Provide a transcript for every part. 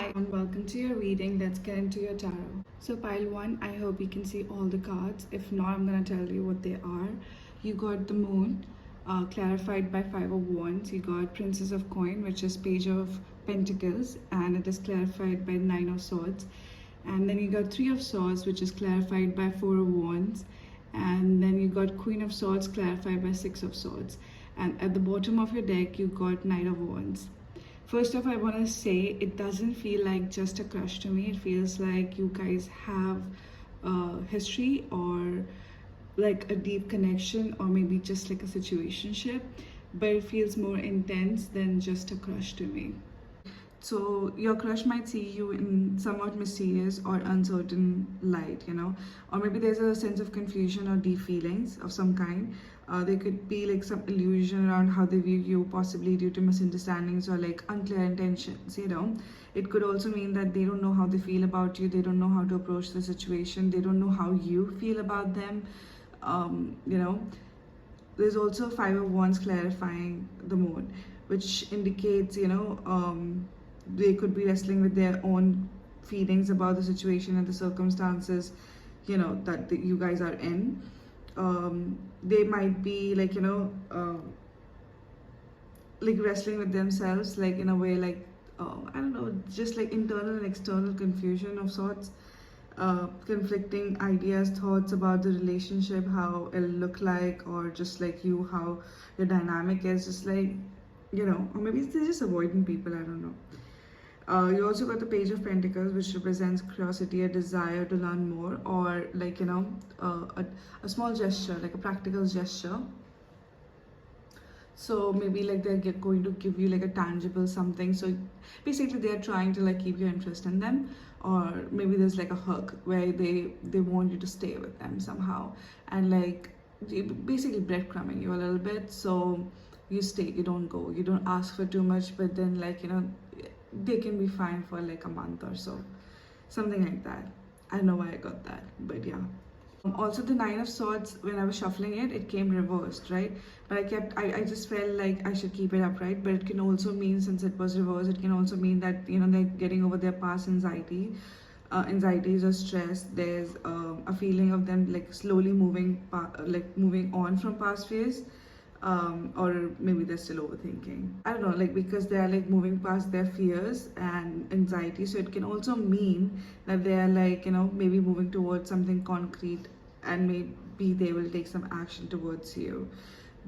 Hi and welcome to your reading. Let's get into your tarot. So pile 1, I hope you can see all the cards. If not, I'm going to tell you what they are. You got the moon, clarified by 5 of wands. You got princess of coin, which is page of pentacles, and it is clarified by 9 of swords. And then you got 3 of swords, which is clarified by 4 of wands. And then you got queen of swords clarified by 6 of swords. And at the bottom of your deck, you got knight of wands. First off, I want to say it doesn't feel like just a crush to me. It feels like you guys have a history or like a deep connection, or maybe just like a situationship, but it feels more intense than just a crush to me. So your crush might see you in somewhat mysterious or uncertain light, or maybe there's a sense of confusion or deep feelings of some kind. There could be like some illusion around how they view you, possibly due to misunderstandings or like unclear intentions. It could also mean that they don't know how they feel about you. They don't know how to approach the situation. They don't know how you feel about them. There's also 5 of wands clarifying the moon, which indicates they could be wrestling with their own feelings about the situation and the circumstances that you guys are in. They might be like like wrestling with themselves, like in a way, like I don't know, just like internal and external confusion of sorts. Conflicting ideas, thoughts about the relationship, how it'll look like, or just like you, how your dynamic is, just like or maybe they're just avoiding people, I don't know. You also got the page of pentacles, which represents curiosity, a desire to learn more, or like a small gesture, like a practical gesture. So maybe like they're going to give you like a tangible something. So basically they're trying to like keep your interest in them, or maybe there's like a hug where they want you to stay with them somehow, and like basically breadcrumbing you a little bit, so you stay, you don't go, you don't ask for too much, but then like they can be fine for like a month or so, something like that. I don't know why I got that, but yeah. Also the 9 of swords, when I was shuffling it, it came reversed, right? But I just felt like I should keep it upright. But it can also mean, since it was reversed, it can also mean that they're getting over their past anxieties or stress. There's a feeling of them like slowly moving on from past fears. Or maybe they're still overthinking. I don't know, like because they are like moving past their fears and anxiety. So it can also mean that they are like maybe moving towards something concrete, and maybe they will take some action towards you,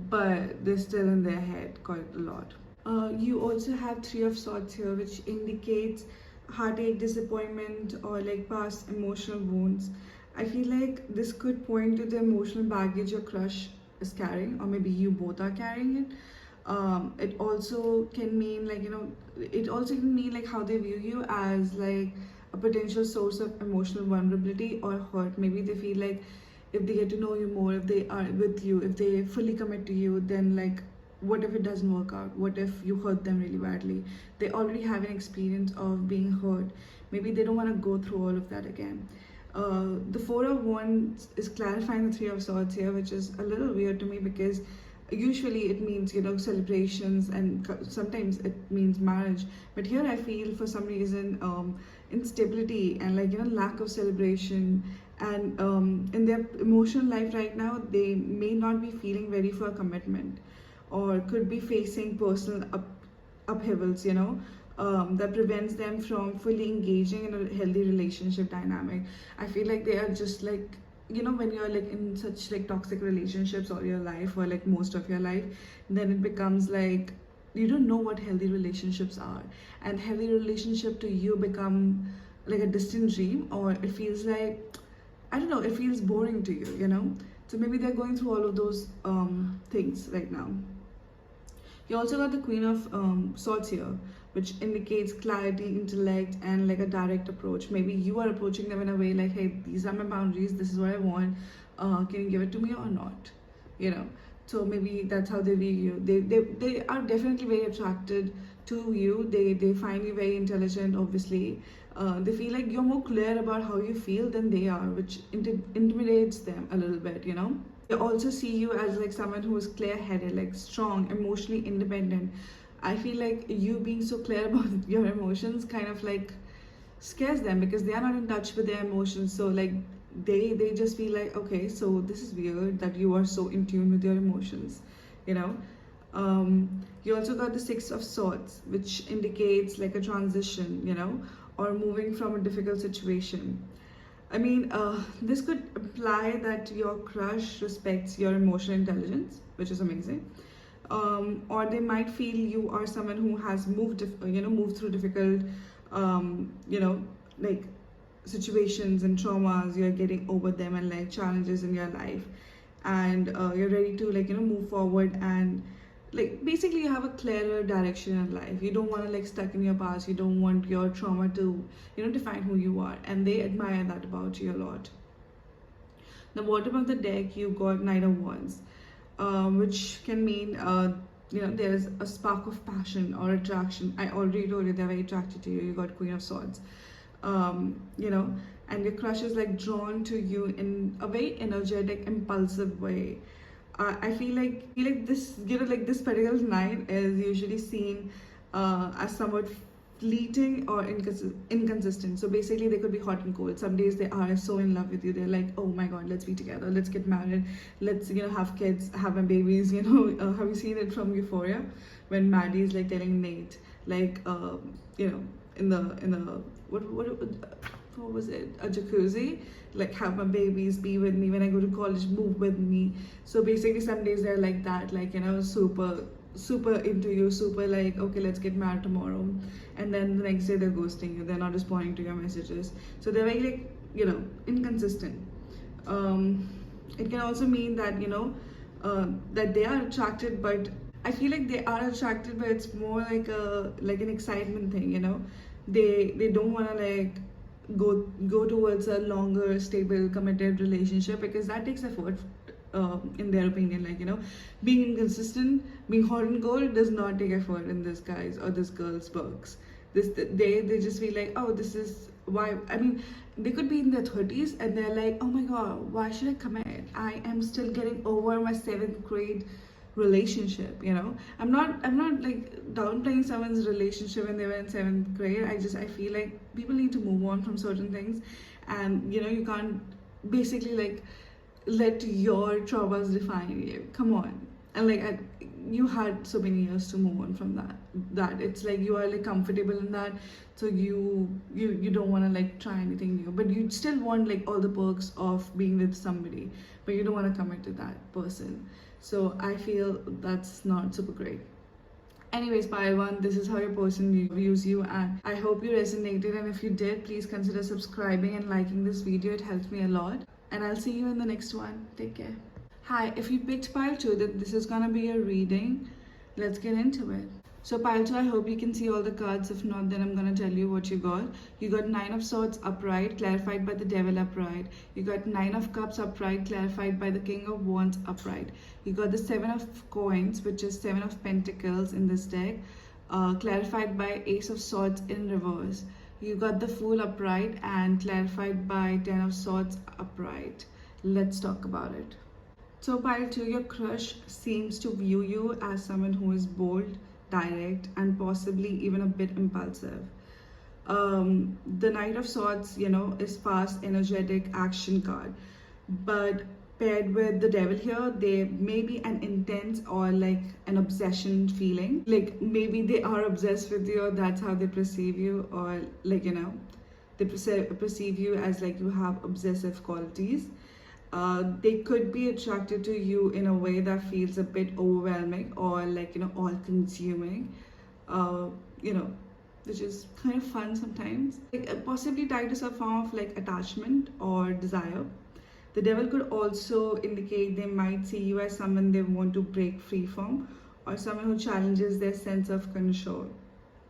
but they're still in their head quite a lot. You also have 3 of swords here, which indicates heartache, disappointment, or like past emotional wounds. I feel like this could point to the emotional baggage your crush is carrying, or maybe you both are carrying it. It also can mean like it also can mean like how they view you as like a potential source of emotional vulnerability or hurt. Maybe they feel like if they get to know you more, if they are with you, if they fully commit to you, then like what if it doesn't work out? What if you hurt them really badly? They already have an experience of being hurt. Maybe they don't want to go through all of that again. The 4 of wands is clarifying the 3 of swords here, which is a little weird to me, because usually it means celebrations, and sometimes it means marriage, but here I feel for some reason instability and like lack of celebration, and in their emotional life right now they may not be feeling ready for a commitment, or could be facing personal upheavals that prevents them from fully engaging in a healthy relationship dynamic. I feel like they are just like when you're like in such like toxic relationships all your life, or like most of your life, then it becomes like you don't know what healthy relationships are, and healthy relationship to you become like a distant dream, or it feels like, I don't know, it feels boring to you. So maybe they're going through all of those things right now. You also got the Queen of Swords here, which indicates clarity, intellect, and like a direct approach. Maybe you are approaching them in a way like, hey, these are my boundaries, this is what I want, can you give it to me or not? So maybe that's how they view you. They are definitely very attracted to you. They find you very intelligent, obviously. They feel like you're more clear about how you feel than they are, which intimidates them a little bit. They also see you as like someone who is clear-headed, like strong, emotionally independent. I feel like you being so clear about your emotions kind of like scares them because they are not in touch with their emotions. So like they just feel like, okay, so this is weird that you are so in tune with your emotions, you know. You also got the Six of Swords, which indicates like a transition, you know, or moving from a difficult situation. I mean, this could imply that your crush respects your emotional intelligence, which is amazing. Or they might feel you are someone who has moved through difficult, you know, like situations and traumas. You're getting over them and like challenges in your life, and you're ready to like move forward, and like basically you have a clearer direction in life. You don't want to like stuck in your past. You don't want your trauma to define who you are, and they admire that about you a lot. The bottom of the deck, you got Knight of Wands, which can mean there's a spark of passion or attraction. I already told you they're very attracted to you. You got Queen of Swords, and your crush is like drawn to you in a very energetic, impulsive way. I feel like this like this particular knight is usually seen as somewhat fleeting or inconsistent. So basically, they could be hot and cold. Some days they are so in love with you. They're like, oh my god, let's be together. Let's get married. Let's have kids, have my babies. Have you seen it from Euphoria when Maddie is like telling Nate like in the what was it, a jacuzzi, like have my babies, be with me when I go to college, move with me. So basically some days they're like that, like super into you, super like, okay, let's get married tomorrow, and then the next day they're ghosting you, they're not responding to your messages. So they're very like inconsistent. It can also mean that that they are attracted, but I feel like they are attracted, but it's more like an excitement thing. They don't want to like go towards a longer, stable, committed relationship, because that takes effort. In their opinion, like being inconsistent, being hot and cold does not take effort in this guy's or this girl's books. They just feel like, oh, this is why. I mean, they could be in their 30s and they're like, oh my god, why should I commit? I am still getting over my 7th grade relationship. I'm not like downplaying someone's relationship when they were in 7th grade. I feel like people need to move on from certain things, and you can't basically like let your traumas define you. Come on. And like you had so many years to move on from that it's like you are like comfortable in that, so you don't want to like try anything new, but you still want like all the perks of being with somebody, but you don't want to commit to that person. So I feel that's not super great. Anyways, pile one, this is how your person views you, and I hope you resonated, and if you did, please consider subscribing and liking this video. It helps me a lot, and I'll see you in the next one. Take care. Hi, if you picked pile 2, then this is gonna be a reading. Let's get into it. So pile 2, I hope you can see all the cards. If not, then I'm gonna tell you what you got. You got 9 of Swords upright, clarified by the Devil upright. You got 9 of Cups upright, clarified by the King of Wands upright. You got the 7 of Coins, which is 7 of Pentacles in this deck, clarified by Ace of Swords in reverse. You got the Fool upright and clarified by 10 of Swords upright. Let's talk about it. So pile 2, your crush seems to view you as someone who is bold, direct, and possibly even a bit impulsive. The Knight of Swords, is fast, energetic, action card, but paired with the Devil here, they may be an intense or like an obsession feeling. Like maybe they are obsessed with you, or that's how they perceive you, or like they perceive you as like you have obsessive qualities. They could be attracted to you in a way that feels a bit overwhelming or like all consuming, which is kind of fun sometimes, like possibly tied to some form of like attachment or desire. The Devil could also indicate they might see you as someone they want to break free from, or someone who challenges their sense of control.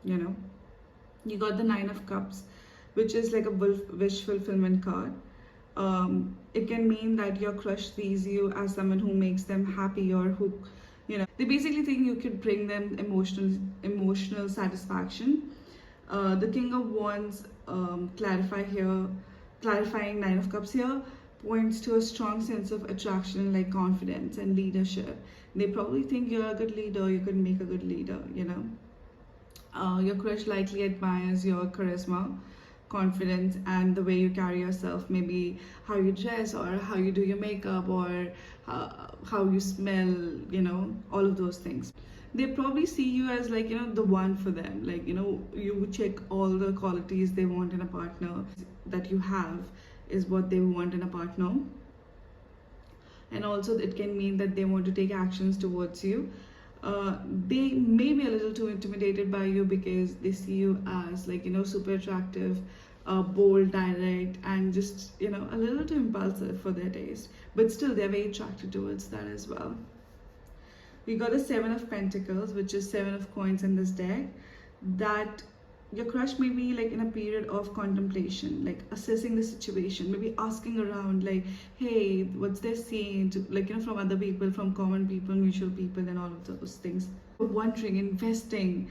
You got the 9 of Cups, which is like a wish fulfillment card. It can mean that your crush sees you as someone who makes them happy, or who, they basically think you could bring them emotional satisfaction. The King of Wands, clarifying 9 of Cups here, points to a strong sense of attraction, like confidence and leadership. They probably think you're a good leader, you could make a good leader. Your crush likely admires your charisma, confidence and the way you carry yourself, maybe how you dress or how you do your makeup or how you smell, all of those things. They probably see you as like, the one for them. Like, you check all the qualities they want in a partner that you have is what they want in a partner. And also it can mean that they want to take actions towards you. They may be a little too intimidated by you because they see you as like, super attractive, bold, direct, and just, a little too impulsive for their taste. But still, they're very attracted towards that as well. We got the Seven of Pentacles, which is Seven of Coins in this deck. That your crush may be like in a period of contemplation, like assessing the situation, maybe asking around like, hey, what's their scene, to, like, from other people, from common people, mutual people, and all of those things. Wondering, investing,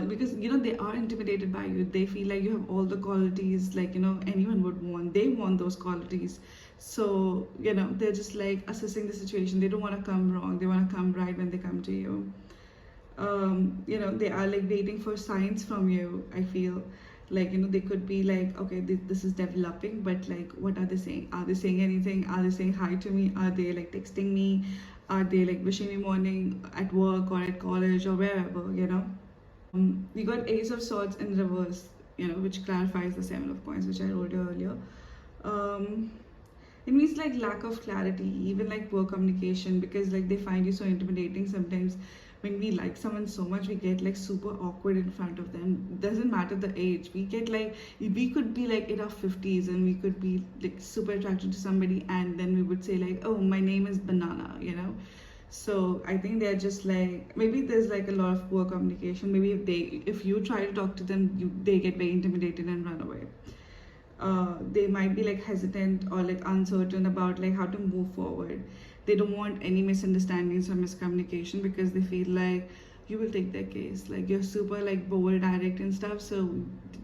because they are intimidated by you. They feel like you have all the qualities like anyone would want. They want those qualities. So they're just like assessing the situation. They don't want to come wrong, they want to come right when they come to you. They are like waiting for signs from you. I feel like they could be like, okay, this is developing, but like, what are they saying? Are they saying anything? Are they saying hi to me? Are they like texting me? Are they like wishing me morning at work or at college or wherever? You got Ace of Swords in reverse, which clarifies the Seven of Coins, which I wrote earlier. It means like lack of clarity, even like poor communication, because like they find you so intimidating. Sometimes when we like someone so much, we get like super awkward in front of them. Doesn't matter the age. We get like, we could be like in our 50s and we could be like super attracted to somebody, and then we would say like, oh, my name is Banana, So I think they're just like, maybe there's like a lot of poor communication. Maybe if you try to talk to them, they get very intimidated and run away. They might be like hesitant or like uncertain about like how to move forward. They don't want any misunderstandings or miscommunication because they feel like you will take their case. Like you're super like bold, direct and stuff, so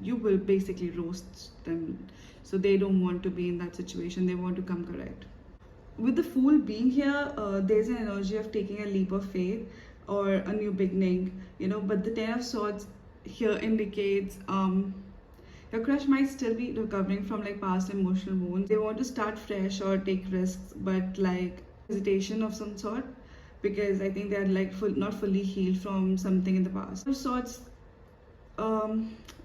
you will basically roast them. So they don't want to be in that situation. They want to come correct. With the Fool being here, there's an energy of taking a leap of faith or a new beginning, but the Ten of Swords here indicates your crush might still be recovering from like past emotional wounds. They want to start fresh or take risks, but like hesitation of some sort, because I think they're like not fully healed from something in the past. Of sorts, I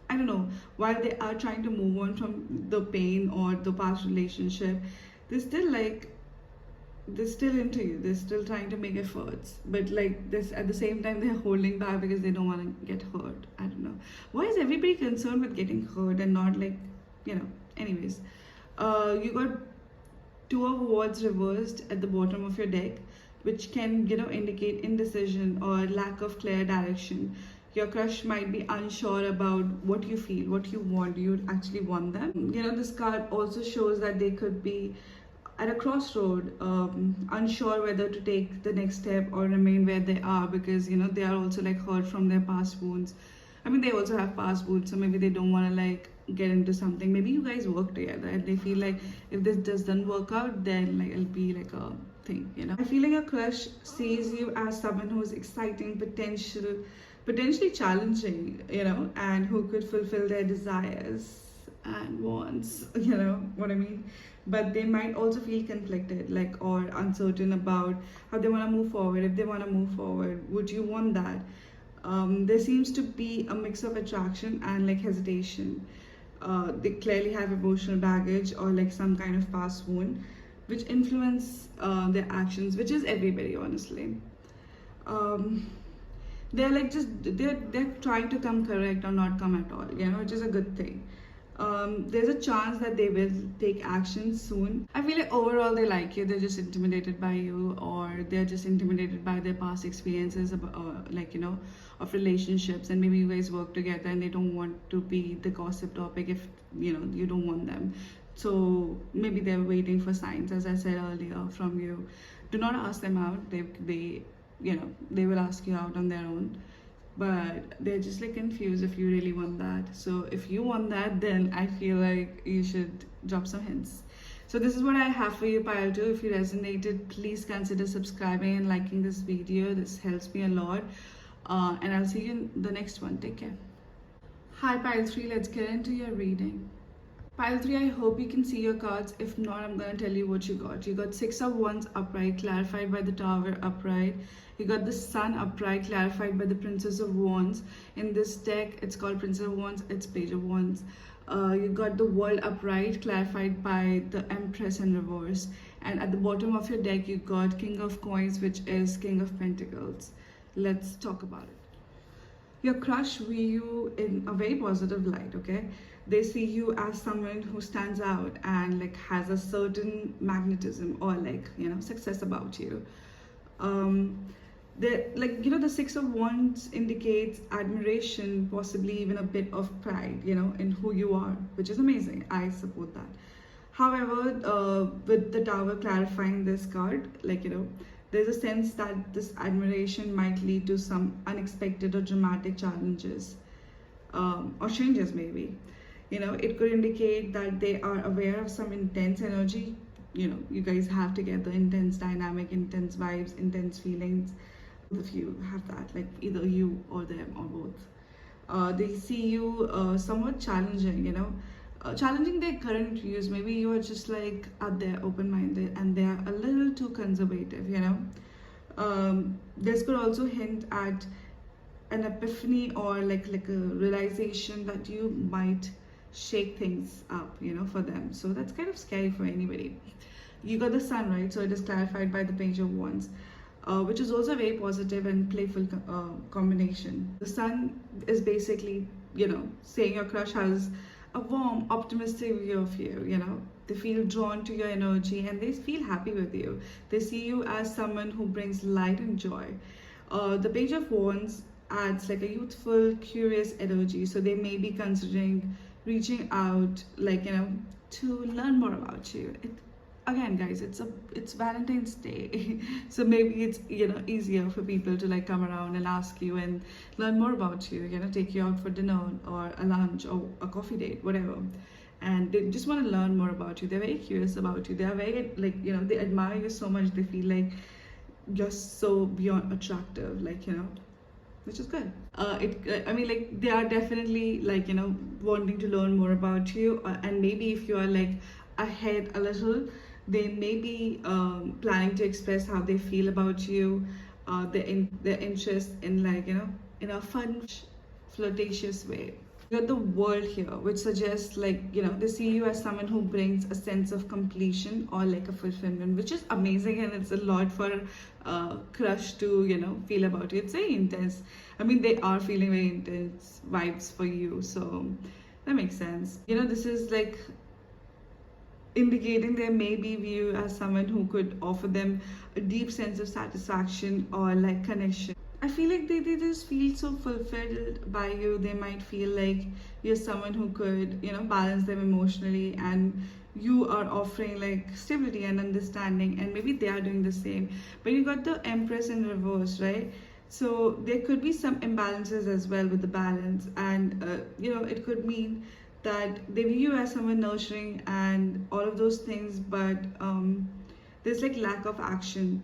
don't know, while they are trying to move on from the pain or the past relationship, they're still into you. They're still trying to make efforts, but like this at the same time they're holding back because they don't want to get hurt. I don't know why is everybody concerned with getting hurt and not like anyways. You got Two of Wands reversed at the bottom of your deck, which can indicate indecision or lack of clear direction. Your crush might be unsure about what you feel, what you want. Do you actually want them? This card also shows that they could be at a crossroad, unsure whether to take the next step or remain where they are, because they are also like hurt from their past wounds. I mean, they also have past wounds, so maybe they don't want to like get into something. Maybe you guys work together and they feel like if this doesn't work out, then like it'll be like a thing. I feel like a crush sees you as someone who's exciting, potentially challenging, and who could fulfill their desires and wants, what I mean. But they might also feel conflicted, like, or uncertain about how they want to move forward. If they want to move forward, would you want that? There seems to be a mix of attraction and like hesitation. They clearly have emotional baggage or like some kind of past wound, which influence their actions, which is everybody, honestly. They're like they're trying to come correct or not come at all, which is a good thing. There's a chance that they will take action soon. I feel like overall they like you, they're just intimidated by you, or they're just intimidated by their past experiences of, of relationships, and maybe you guys work together and they don't want to be the gossip topic if you don't want them. So maybe they're waiting for signs, as I said earlier, from you. Do not ask them out. They will ask you out on their own, but they're just like confused if you really want that. So if you want that, then I feel like you should drop some hints. So this is what I have for you, pile 2. If you resonated, please consider subscribing and liking this video. This helps me a lot, and I'll see you in the next one. Take care. Hi, pile 3, let's get into your reading. Pile 3, I hope you can see your cards. If not, I'm going to tell you what you got. You got 6 of Wands upright, clarified by the Tower upright. You got the Sun upright, clarified by the Princess of Wands. In this deck, it's called Princess of Wands, it's Page of Wands. You got the World upright, clarified by the Empress in reverse. And at the bottom of your deck, you got King of Coins, which is King of Pentacles. Let's talk about it. Your crush view you in a very positive light, okay? They see you as someone who stands out and like has a certain magnetism or like, you know, success about you. They like, you know, the 6 of Wands indicates admiration, possibly even a bit of pride, you know, in who you are, which is amazing. I support that. However, with the Tower clarifying this card, like, you know, there's a sense that this admiration might lead to some unexpected or dramatic challenges, or changes maybe. You know, it could indicate that they are aware of some intense energy, you know, you guys have together, intense dynamic, intense vibes, intense feelings. If you have that, like either you or them or both. They see you somewhat challenging, you know, challenging their current views. Maybe you are just like out there open-minded and they are a little too conservative, you know. This could also hint at an epiphany or like a realization that you might shake things up, you know, for them. So that's kind of scary for anybody. You got the Sun, right? So it is clarified by the Page of Wands, which is also a very positive and playful combination. The Sun is basically, you know, saying your crush has a warm, optimistic view of you, you know. They feel drawn to your energy and they feel happy with you. They see you as someone who brings light and joy. The Page of Wands adds like a youthful, curious energy. So they may be considering reaching out, like, you know, to learn more about you. Again, guys, it's Valentine's Day. So maybe it's, you know, easier for people to like come around and ask you and learn more about you, you know, take you out for dinner or a lunch or a coffee date, whatever. And they just want to learn more about you. They're very curious about you. They are very, like, you know, they admire you so much. They feel like you're so beyond attractive, like, you know, which is good. I mean, like, they are definitely like, you know, wanting to learn more about you. And maybe if you are like ahead a little, they may be planning to express how they feel about you, their interest in, like, you know, in a fun, flirtatious way. You got the World here, which suggests, like, you know, they see you as someone who brings a sense of completion or like a fulfillment, which is amazing, and it's a lot for crush to, you know, feel about you. It's very intense. I mean, they are feeling very intense vibes for you, so that makes sense. You know, this is like indicating they may be view as someone who could offer them a deep sense of satisfaction or like connection. I feel like they just feel so fulfilled by you. They might feel like you're someone who could, you know, balance them emotionally, and you are offering like stability and understanding, and maybe they are doing the same. But you got the Empress in reverse, right? So there could be some imbalances as well with the balance, and you know, it could mean that they view you as someone nurturing and all of those things, but there's like lack of action.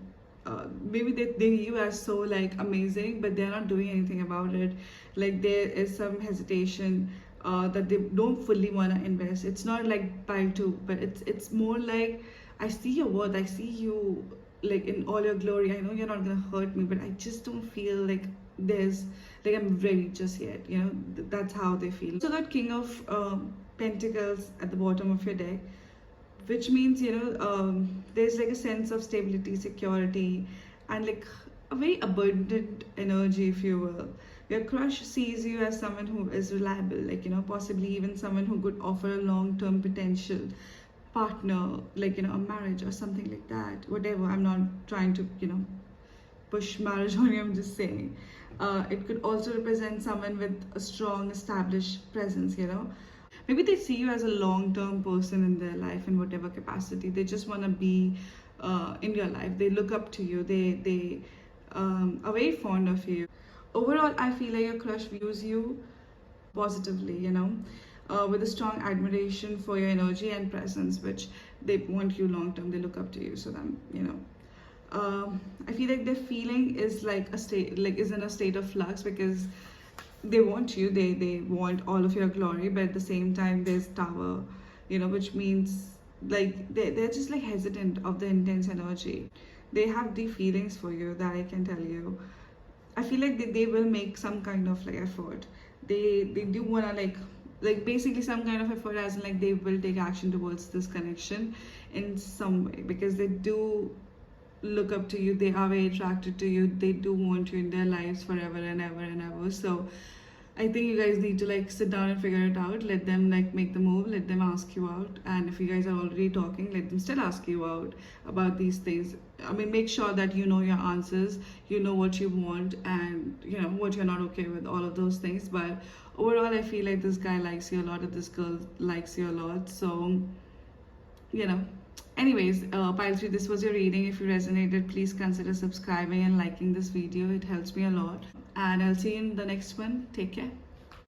Maybe they view you as so like amazing, but they're not doing anything about it. Like, there is some hesitation that they don't fully want to invest. It's not like pile two, but it's more like, I see your worth, I see you like in all your glory. I know you're not gonna hurt me, but I just don't feel like there's like I'm ready just yet, you know. That's how they feel. So that King of Pentacles at the bottom of your deck, which means, you know, there's like a sense of stability, security, and like a very abundant energy, if you will. Your crush sees you as someone who is reliable, like, you know, possibly even someone who could offer a long-term potential partner, like, you know, a marriage or something like that. Whatever, I'm not trying to, you know, push marriage on you, I'm just saying. It could also represent someone with a strong established presence, you know. Maybe they see you as a long-term person in their life in whatever capacity. They just want to be in your life. They look up to you. They are very fond of you. Overall, I feel like your crush views you positively, you know, with a strong admiration for your energy and presence, which they want you long-term. They look up to you. So then, you know, I feel like their feeling is like is in a state of flux, because they want you, they want all of your glory, but at the same time there's Tower, which means like they're just like hesitant of the intense energy. They have deep feelings for you, that I can tell you. I feel like they will make some kind of like effort. They do wanna like basically some kind of effort, as in like they will take action towards this connection in some way, because they do look up to you, they are very attracted to you, they do want you in their lives forever and ever and ever. So I think you guys need to like sit down and figure it out. Let them like make the move, let them ask you out. And if you guys are already talking, let them still ask you out about these things. I mean, make sure that you know your answers, you know what you want, and you know what you're not okay with, all of those things. But overall, I feel like this guy likes you a lot, and this girl likes you a lot. So, you know. Anyways, Pile 3, this was your reading. If you resonated, please consider subscribing and liking this video. It helps me a lot. And I'll see you in the next one. Take care.